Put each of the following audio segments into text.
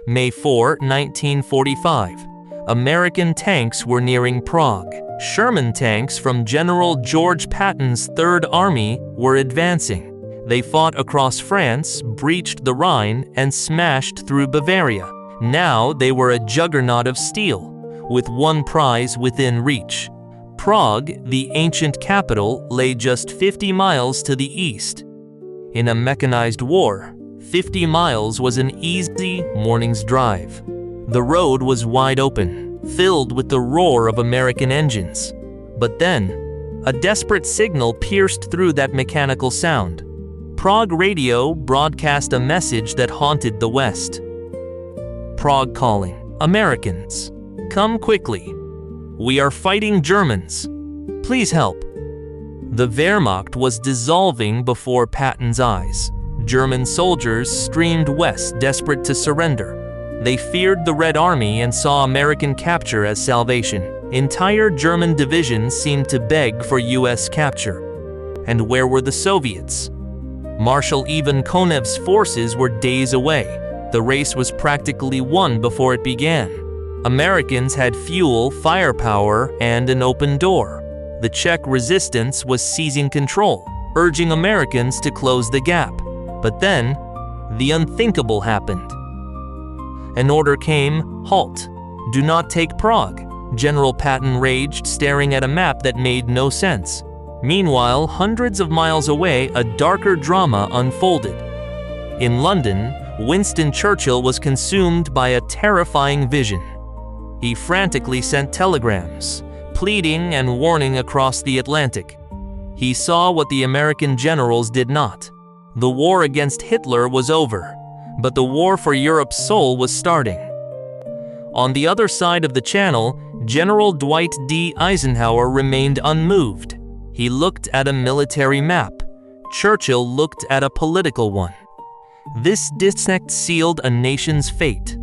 May 4, 1945. American tanks were nearing Prague. Sherman tanks from General George Patton's Third Army were advancing. They fought across France, breached the Rhine, and smashed through Bavaria. Now they were a juggernaut of steel, with one prize within reach. Prague, the ancient capital, lay just 50 miles to the east. In a mechanized war, 50 miles was an easy morning's drive. The road was wide open, filled with the roar of American engines. But then, a desperate signal pierced through that mechanical sound. Prague radio broadcast a message that haunted the West. Prague calling. Americans, come quickly. We are fighting Germans. Please help. The Wehrmacht was dissolving before Patton's eyes. German soldiers streamed west, desperate to surrender. They feared the Red Army and saw American capture as salvation. Entire German divisions seemed to beg for U.S. capture. And where were the Soviets? Marshal Ivan Konev's forces were days away. The race was practically won before it began. Americans had fuel, firepower, and an open door. The Czech resistance was seizing control, urging Americans to close the gap. But then, the unthinkable happened. An order came: halt. Do not take Prague. General Patton raged, staring at a map that made no sense. Meanwhile, hundreds of miles away, a darker drama unfolded. In London, Winston Churchill was consumed by a terrifying vision. He frantically sent telegrams, pleading and warning across the Atlantic. He saw what the American generals did not. The war against Hitler was over, but the war for Europe's soul was starting. On the other side of the channel, General Dwight D. Eisenhower remained unmoved. He looked at a military map. Churchill looked at a political one. This disconnect sealed a nation's fate.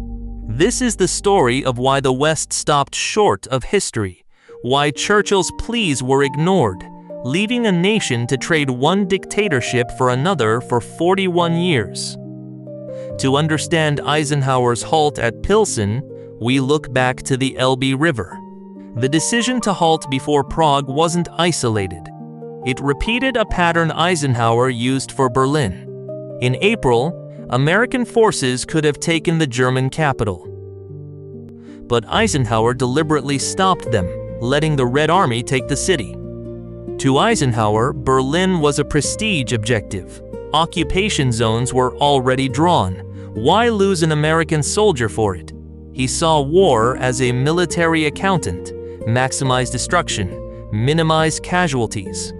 This is the story of why the West stopped short of history, why Churchill's pleas were ignored, leaving a nation to trade one dictatorship for another for 41 years. To understand Eisenhower's halt at Pilsen, we look back to the Elbe River. The decision to halt before Prague wasn't isolated. It repeated a pattern Eisenhower used for Berlin. In April, American forces could have taken the German capital. But Eisenhower deliberately stopped them, letting the Red Army take the city. To Eisenhower, Berlin was a prestige objective. Occupation zones were already drawn. Why lose an American soldier for it? He saw war as a military accountant: maximize destruction, minimize casualties.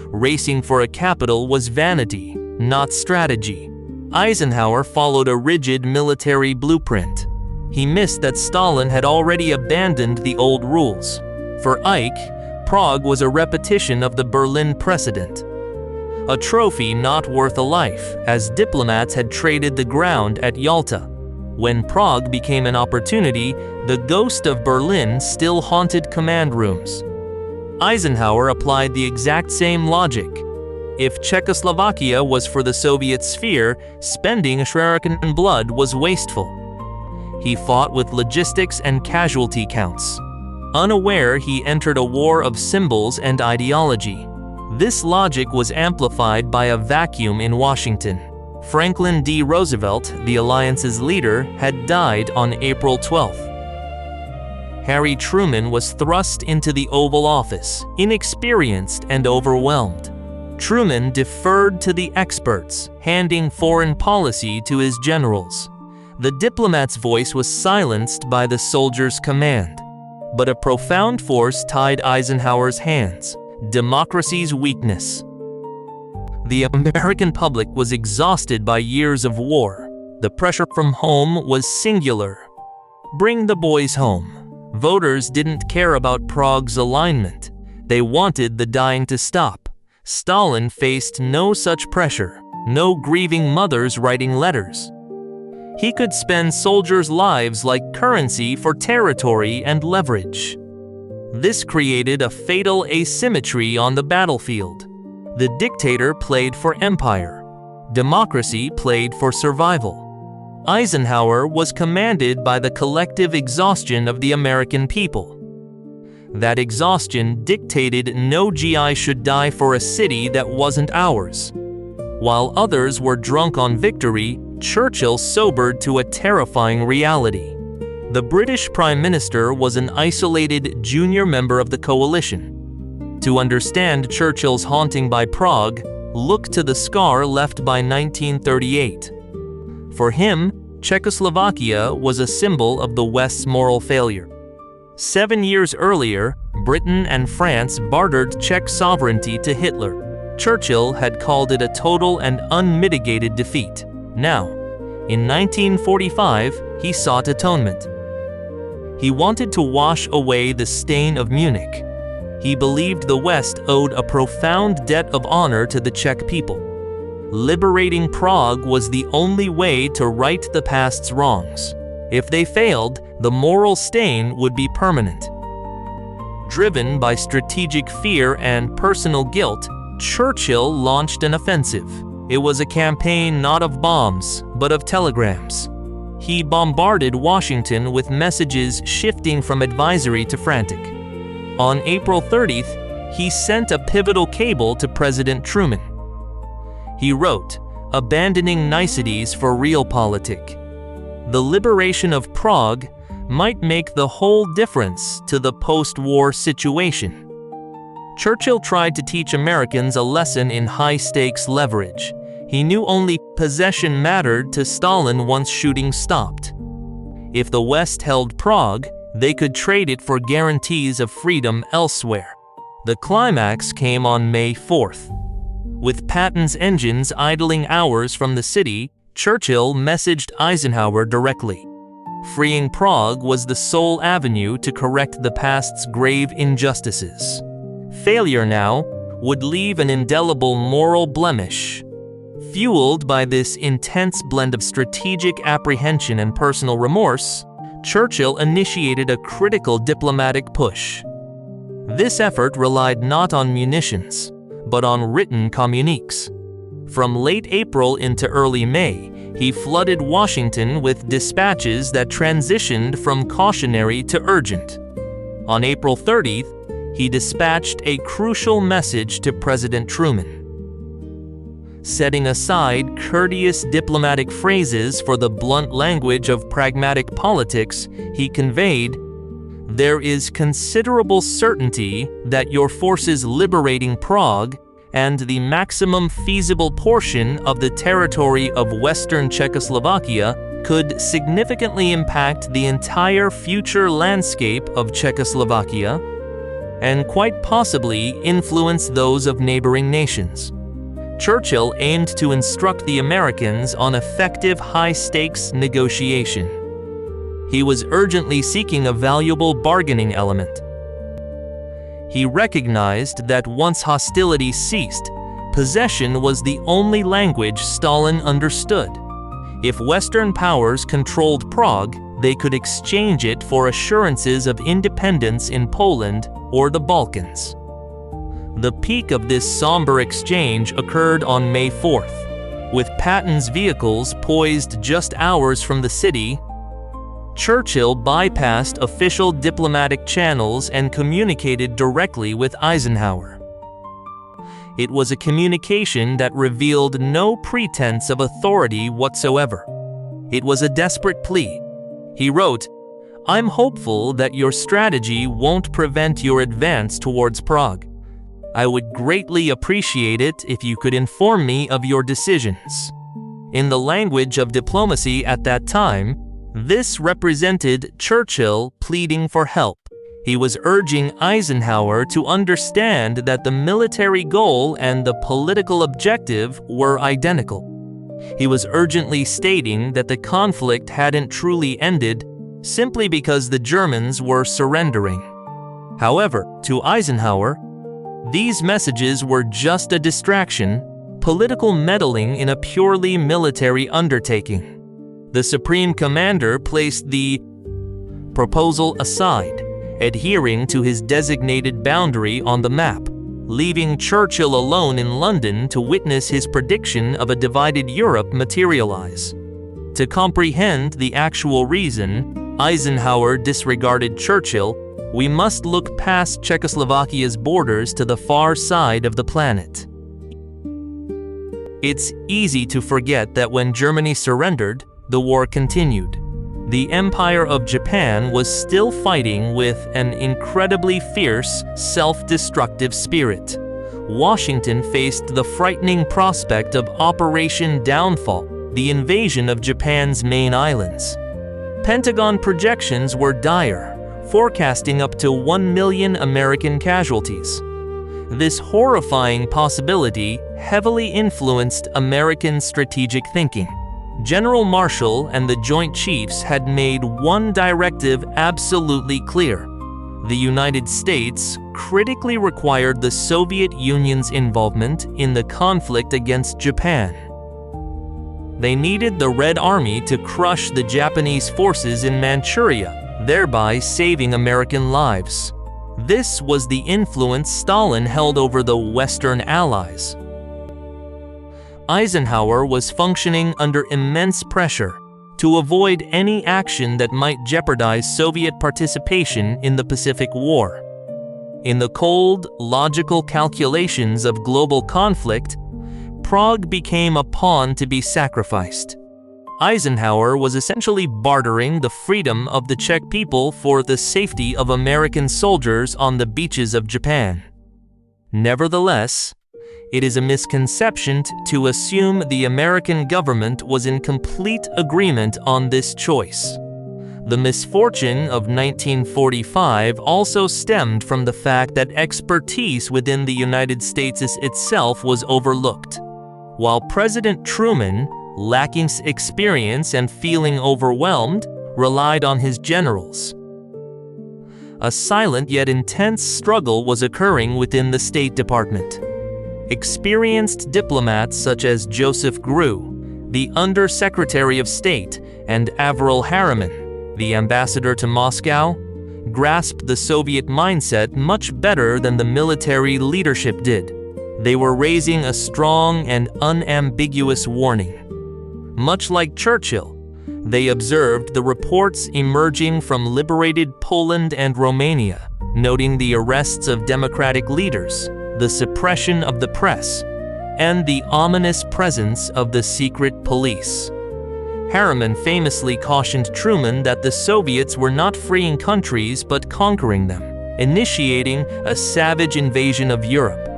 Racing for a capital was vanity, not strategy. Eisenhower followed a rigid military blueprint. He missed that Stalin had already abandoned the old rules. For Ike, Prague was a repetition of the Berlin precedent. A trophy not worth a life, as diplomats had traded the ground at Yalta. When Prague became an opportunity, the ghost of Berlin still haunted command rooms. Eisenhower applied the exact same logic. If Czechoslovakia was for the Soviet sphere, spending American blood was wasteful. He fought with logistics and casualty counts. Unaware, he entered a war of symbols and ideology. This logic was amplified by a vacuum in Washington. Franklin D. Roosevelt, the alliance's leader, had died on April 12. Harry Truman was thrust into the Oval Office, inexperienced and overwhelmed. Truman deferred to the experts, handing foreign policy to his generals. The diplomat's voice was silenced by the soldier's command. But a profound force tied Eisenhower's hands: democracy's weakness. The American public was exhausted by years of war. The pressure from home was singular. Bring the boys home. Voters didn't care about Prague's alignment. They wanted the dying to stop. Stalin faced no such pressure, no grieving mothers writing letters. He could spend soldiers' lives like currency for territory and leverage. This created a fatal asymmetry on the battlefield. The dictator played for empire. Democracy played for survival. Eisenhower was commanded by the collective exhaustion of the American people. That exhaustion dictated no GI should die for a city that wasn't ours. While others were drunk on victory, Churchill sobered to a terrifying reality. The British Prime Minister was an isolated junior member of the coalition. To understand Churchill's haunting by Prague, look to the scar left by 1938. For him, Czechoslovakia was a symbol of the West's moral failure. 7 years earlier, Britain and France bartered Czech sovereignty to Hitler. Churchill had called it a total and unmitigated defeat. Now, in 1945, he sought atonement. He wanted to wash away the stain of Munich. He believed the West owed a profound debt of honor to the Czech people. Liberating Prague was the only way to right the past's wrongs. If they failed, the moral stain would be permanent. Driven by strategic fear and personal guilt, Churchill launched an offensive. It was a campaign not of bombs, but of telegrams. He bombarded Washington with messages shifting from advisory to frantic. On April 30th, he sent a pivotal cable to President Truman. He wrote, abandoning niceties for realpolitik. The liberation of Prague might make the whole difference to the post-war situation. Churchill tried to teach Americans a lesson in high-stakes leverage. He knew only possession mattered to Stalin once shooting stopped. If the West held Prague, they could trade it for guarantees of freedom elsewhere. The climax came on May 4th. With Patton's engines idling hours from the city, Churchill messaged Eisenhower directly. Freeing Prague was the sole avenue to correct the past's grave injustices. Failure now would leave an indelible moral blemish. Fueled by this intense blend of strategic apprehension and personal remorse, Churchill initiated a critical diplomatic push. This effort relied not on munitions, but on written communiques. From late April into early May, he flooded Washington with dispatches that transitioned from cautionary to urgent. On April 30th, he dispatched a crucial message to President Truman. Setting aside courteous diplomatic phrases for the blunt language of pragmatic politics, he conveyed, "There is considerable certainty that your forces liberating Prague and the maximum feasible portion of the territory of Western Czechoslovakia could significantly impact the entire future landscape of Czechoslovakia and quite possibly influence those of neighboring nations." Churchill aimed to instruct the Americans on effective high-stakes negotiation. He was urgently seeking a valuable bargaining element. He recognized that once hostilities ceased, possession was the only language Stalin understood. If Western powers controlled Prague, they could exchange it for assurances of independence in Poland or the Balkans. The peak of this somber exchange occurred on May 4th. With Patton's vehicles poised just hours from the city, Churchill bypassed official diplomatic channels and communicated directly with Eisenhower. It was a communication that revealed no pretense of authority whatsoever. It was a desperate plea. He wrote, "I'm hopeful that your strategy won't prevent your advance towards Prague. I would greatly appreciate it if you could inform me of your decisions." In the language of diplomacy at that time, this represented Churchill pleading for help. He was urging Eisenhower to understand that the military goal and the political objective were identical. He was urgently stating that the conflict hadn't truly ended simply because the Germans were surrendering. However, to Eisenhower, these messages were just a distraction, political meddling in a purely military undertaking. The Supreme Commander placed the proposal aside, adhering to his designated boundary on the map, leaving Churchill alone in London to witness his prediction of a divided Europe materialize. To comprehend the actual reason Eisenhower disregarded Churchill, we must look past Czechoslovakia's borders to the far side of the planet. It's easy to forget that when Germany surrendered, the war continued. The Empire of Japan was still fighting with an incredibly fierce, self-destructive spirit. Washington faced the frightening prospect of Operation Downfall, the invasion of Japan's main islands. Pentagon projections were dire, forecasting up to 1 million American casualties. This horrifying possibility heavily influenced American strategic thinking. General Marshall and the Joint Chiefs had made one directive absolutely clear. The United States critically required the Soviet Union's involvement in the conflict against Japan. They needed the Red Army to crush the Japanese forces in Manchuria, thereby saving American lives. This was the influence Stalin held over the Western Allies. Eisenhower was functioning under immense pressure to avoid any action that might jeopardize Soviet participation in the Pacific War. In the cold, logical calculations of global conflict, Prague became a pawn to be sacrificed. Eisenhower was essentially bartering the freedom of the Czech people for the safety of American soldiers on the beaches of Japan. Nevertheless, it is a misconception to assume the American government was in complete agreement on this choice. The misfortune of 1945 also stemmed from the fact that expertise within the United States itself was overlooked. While President Truman, lacking experience and feeling overwhelmed, relied on his generals. A silent yet intense struggle was occurring within the State Department. Experienced diplomats such as Joseph Grew, the Under-Secretary of State, and Averell Harriman, the ambassador to Moscow, grasped the Soviet mindset much better than the military leadership did. They were raising a strong and unambiguous warning. Much like Churchill, they observed the reports emerging from liberated Poland and Romania, noting the arrests of democratic leaders, the suppression of the press, and the ominous presence of the secret police. Harriman famously cautioned Truman that the Soviets were not freeing countries but conquering them, initiating a savage invasion of Europe.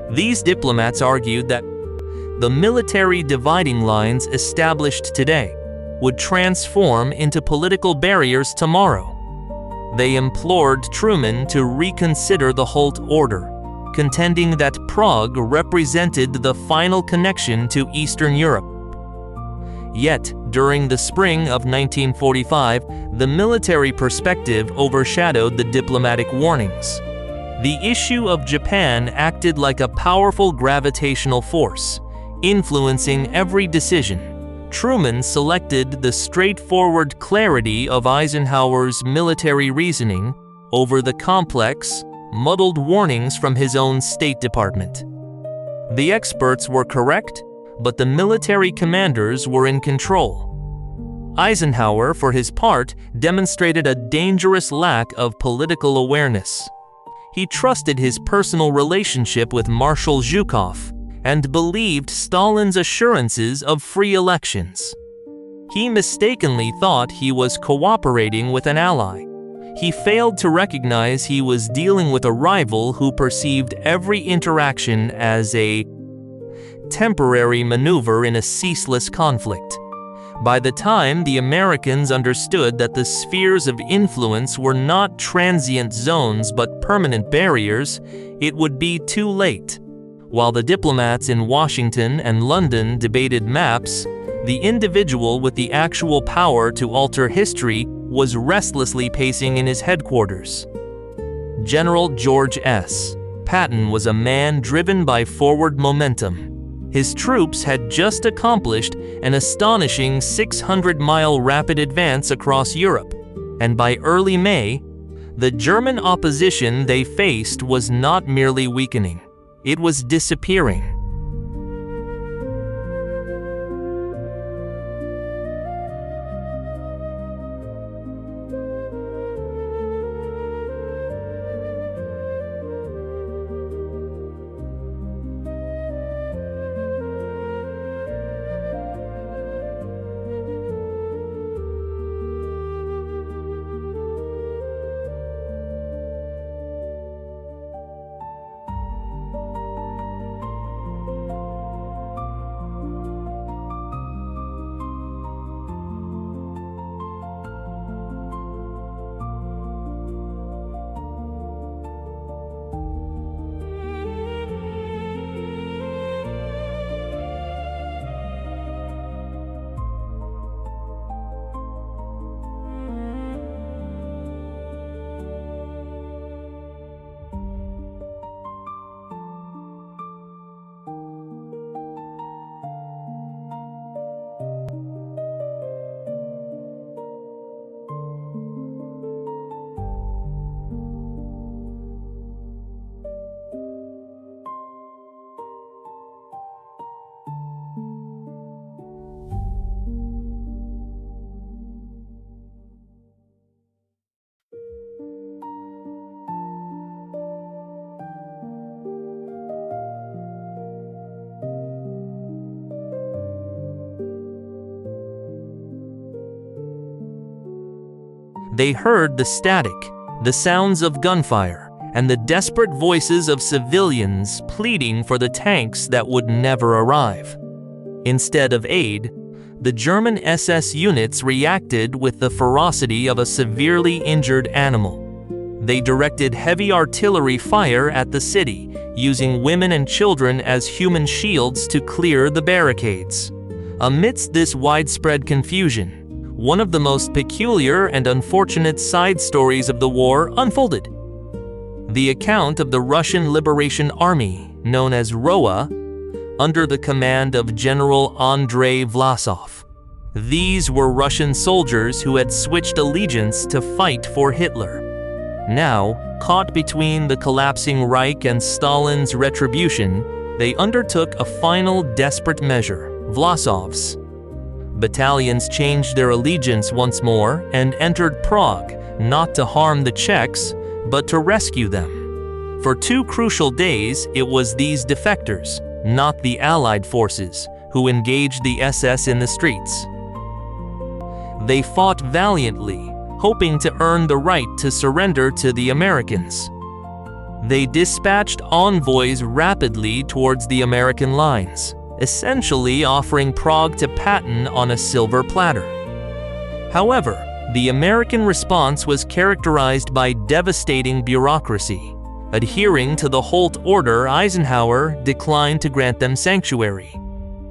These diplomats argued that the military dividing lines established today would transform into political barriers tomorrow. They implored Truman to reconsider the halt order, contending that Prague represented the final connection to Eastern Europe. Yet, during the spring of 1945, the military perspective overshadowed the diplomatic warnings. The issue of Japan acted like a powerful gravitational force, influencing every decision. Truman selected the straightforward clarity of Eisenhower's military reasoning over the complex, muddled warnings from his own State Department. The experts were correct, but the military commanders were in control. Eisenhower, for his part, demonstrated a dangerous lack of political awareness. He trusted his personal relationship with Marshal Zhukov and believed Stalin's assurances of free elections. He mistakenly thought he was cooperating with an ally. He failed to recognize he was dealing with a rival who perceived every interaction as a temporary maneuver in a ceaseless conflict. By the time the Americans understood that the spheres of influence were not transient zones but permanent barriers, it would be too late. While the diplomats in Washington and London debated maps, the individual with the actual power to alter history was restlessly pacing in his headquarters. General George S. Patton was a man driven by forward momentum. His troops had just accomplished an astonishing 600-mile rapid advance across Europe, and by early May, the German opposition they faced was not merely weakening, it was disappearing. They heard the static, the sounds of gunfire, and the desperate voices of civilians pleading for the tanks that would never arrive. Instead of aid, the German SS units reacted with the ferocity of a severely injured animal. They directed heavy artillery fire at the city, using women and children as human shields to clear the barricades. Amidst this widespread confusion, one of the most peculiar and unfortunate side stories of the war unfolded. The account of the Russian Liberation Army, known as ROA, under the command of General Andrei Vlasov. These were Russian soldiers who had switched allegiance to fight for Hitler. Now, caught between the collapsing Reich and Stalin's retribution, they undertook a final desperate measure, Vlasov's. Battalions changed their allegiance once more and entered Prague, not to harm the Czechs, but to rescue them. For 2 crucial days, it was these defectors, not the Allied forces, who engaged the SS in the streets. They fought valiantly, hoping to earn the right to surrender to the Americans. They dispatched envoys rapidly towards the American lines, essentially offering Prague to Patton on a silver platter. However, the American response was characterized by devastating bureaucracy. Adhering to the halt order, Eisenhower declined to grant them sanctuary.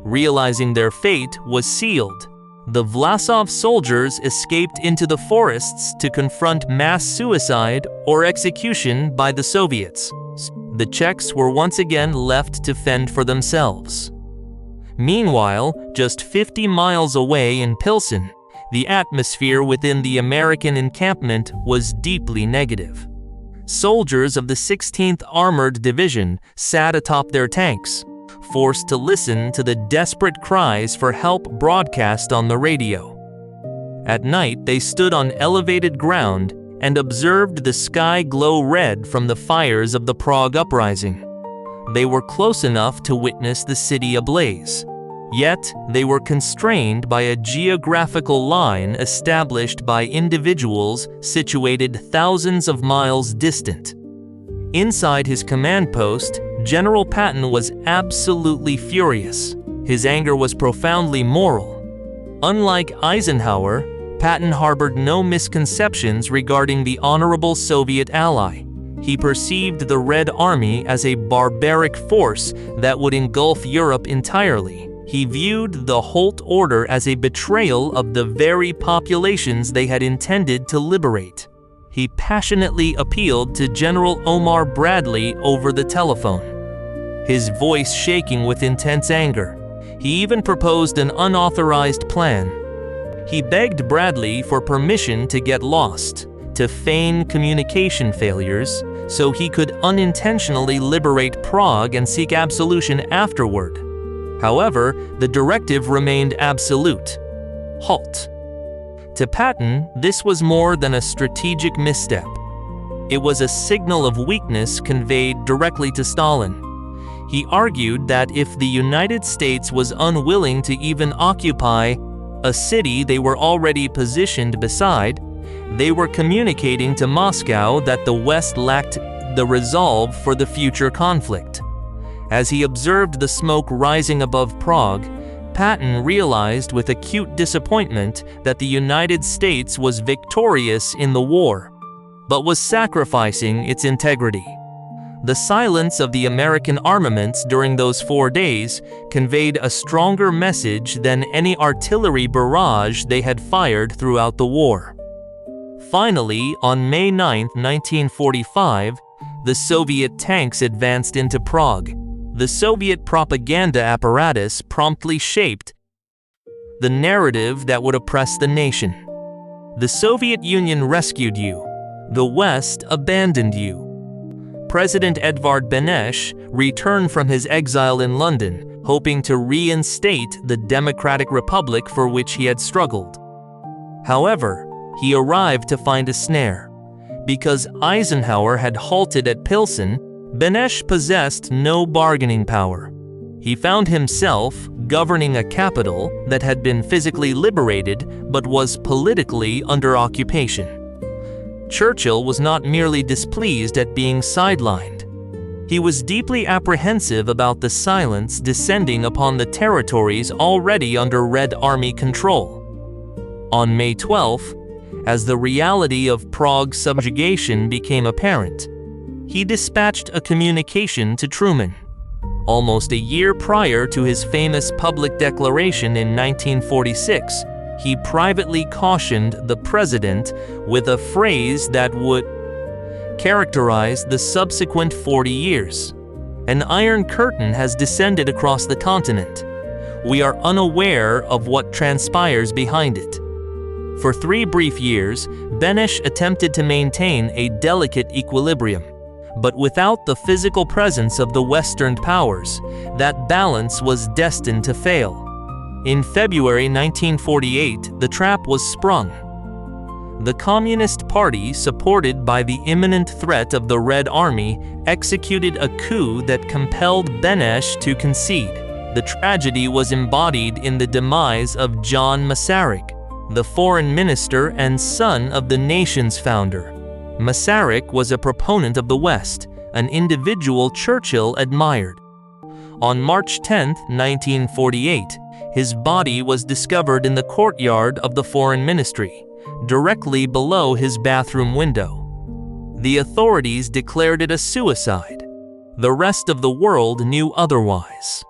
Realizing their fate was sealed, the Vlasov soldiers escaped into the forests to confront mass suicide or execution by the Soviets. The Czechs were once again left to fend for themselves. Meanwhile, just 50 miles away in Pilsen, the atmosphere within the American encampment was deeply negative. Soldiers of the 16th Armored Division sat atop their tanks, forced to listen to the desperate cries for help broadcast on the radio. At night, they stood on elevated ground and observed the sky glow red from the fires of the Prague uprising. They were close enough to witness the city ablaze. Yet, they were constrained by a geographical line established by individuals situated thousands of miles distant. Inside his command post, General Patton was absolutely furious. His anger was profoundly moral. Unlike Eisenhower, Patton harbored no misconceptions regarding the honorable Soviet ally. He perceived the Red Army as a barbaric force that would engulf Europe entirely. He viewed the halt order as a betrayal of the very populations they had intended to liberate. He passionately appealed to General Omar Bradley over the telephone, his voice shaking with intense anger. He even proposed an unauthorized plan. He begged Bradley for permission to get lost, to feign communication failures, so he could unintentionally liberate Prague and seek absolution afterward. However, the directive remained absolute: halt. To Patton, this was more than a strategic misstep. It was a signal of weakness conveyed directly to Stalin. He argued that if the United States was unwilling to even occupy a city they were already positioned beside, they were communicating to Moscow that the West lacked the resolve for the future conflict. As he observed the smoke rising above Prague, Patton realized with acute disappointment that the United States was victorious in the war, but was sacrificing its integrity. The silence of the American armaments during those 4 days conveyed a stronger message than any artillery barrage they had fired throughout the war. Finally, on May 9, 1945, the Soviet tanks advanced into Prague. The Soviet propaganda apparatus promptly shaped the narrative that would oppress the nation. The Soviet Union rescued you. The West abandoned you. President Edvard Beneš returned from his exile in London, hoping to reinstate the democratic republic for which he had struggled. However, he arrived to find a snare. Because Eisenhower had halted at Pilsen, Beneš possessed no bargaining power. He found himself governing a capital that had been physically liberated but was politically under occupation. Churchill was not merely displeased at being sidelined. He was deeply apprehensive about the silence descending upon the territories already under Red Army control. On May 12, as the reality of Prague's subjugation became apparent, he dispatched a communication to Truman. Almost a year prior to his famous public declaration in 1946, he privately cautioned the president with a phrase that would characterize the subsequent 40 years. An iron curtain has descended across the continent. We are unaware of what transpires behind it. For 3 brief years, Beneš attempted to maintain a delicate equilibrium. But without the physical presence of the Western powers, that balance was destined to fail. In February 1948, the trap was sprung. The Communist Party, supported by the imminent threat of the Red Army, executed a coup that compelled Beneš to concede. The tragedy was embodied in the demise of John Masaryk, the foreign minister and son of the nation's founder. Masaryk was a proponent of the West, an individual Churchill admired. On March 10, 1948, his body was discovered in the courtyard of the Foreign Ministry, directly below his bathroom window. The authorities declared it a suicide. The rest of the world knew otherwise.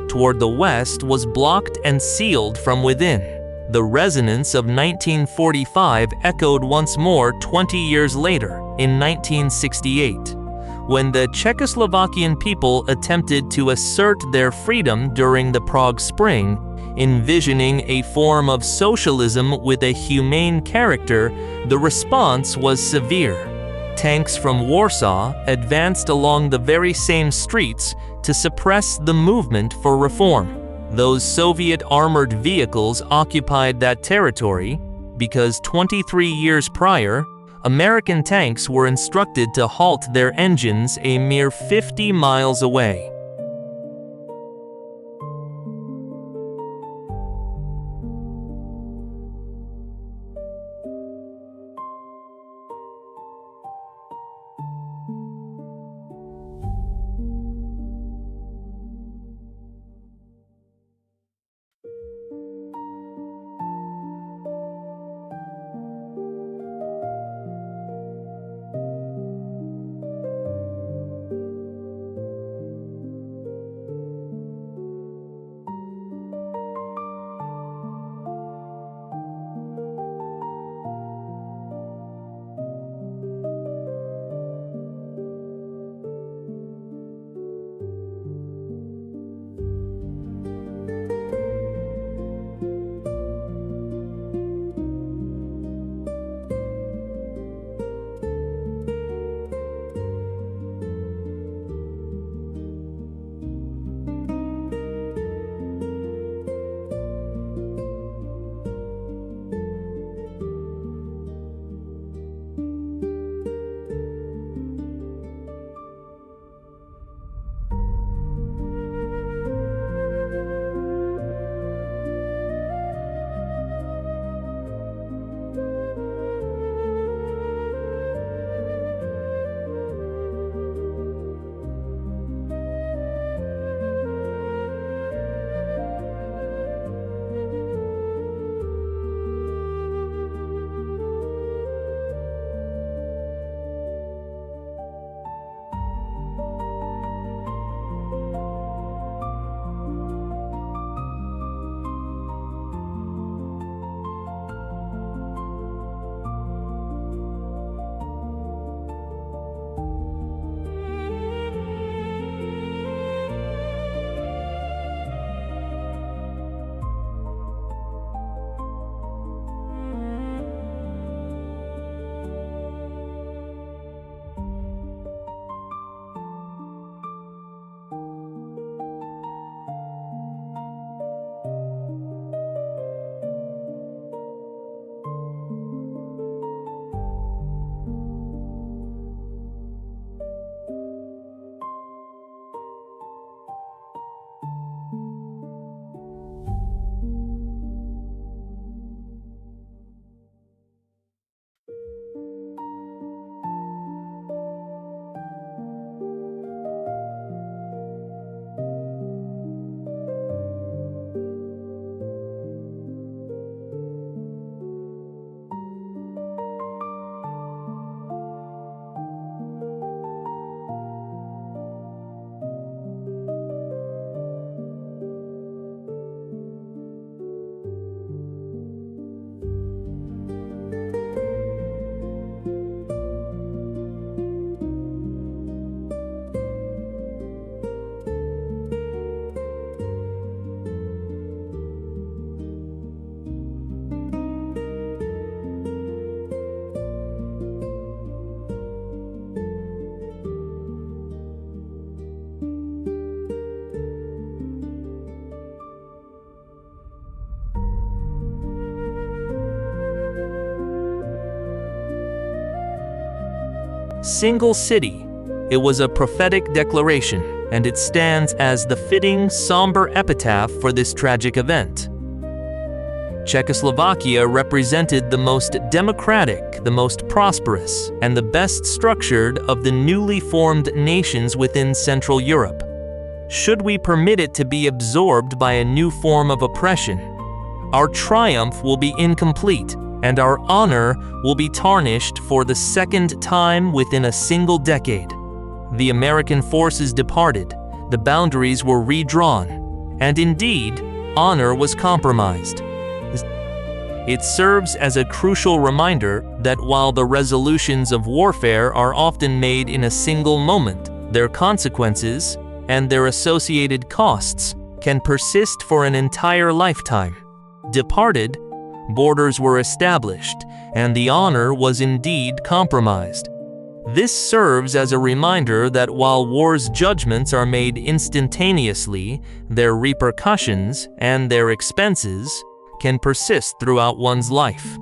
Toward the west was blocked and sealed from within. The resonance of 1945 echoed once more 20 years later, in 1968, when the Czechoslovakian people attempted to assert their freedom during the Prague Spring, envisioning a form of socialism with a humane character. The response was severe. Tanks from Warsaw advanced along the very same streets to suppress the movement for reform. Those Soviet armored vehicles occupied that territory because 23 years prior, American tanks were instructed to halt their engines a mere 50 miles away. single city. It was a prophetic declaration, and it stands as the fitting, somber epitaph for this tragic event. Czechoslovakia represented the most democratic, the most prosperous, and the best structured of the newly formed nations within Central Europe. Should we permit it to be absorbed by a new form of oppression, our triumph will be incomplete, and our honor will be tarnished for the second time within a single decade. The American forces departed, the boundaries were redrawn, and indeed, honor was compromised. It serves as a crucial reminder that while the resolutions of warfare are often made in a single moment, their consequences and their associated costs can persist for an entire lifetime. Departed, borders were established, and the honor was indeed compromised. This serves as a reminder that while war's judgments are made instantaneously, their repercussions and their expenses can persist throughout one's life.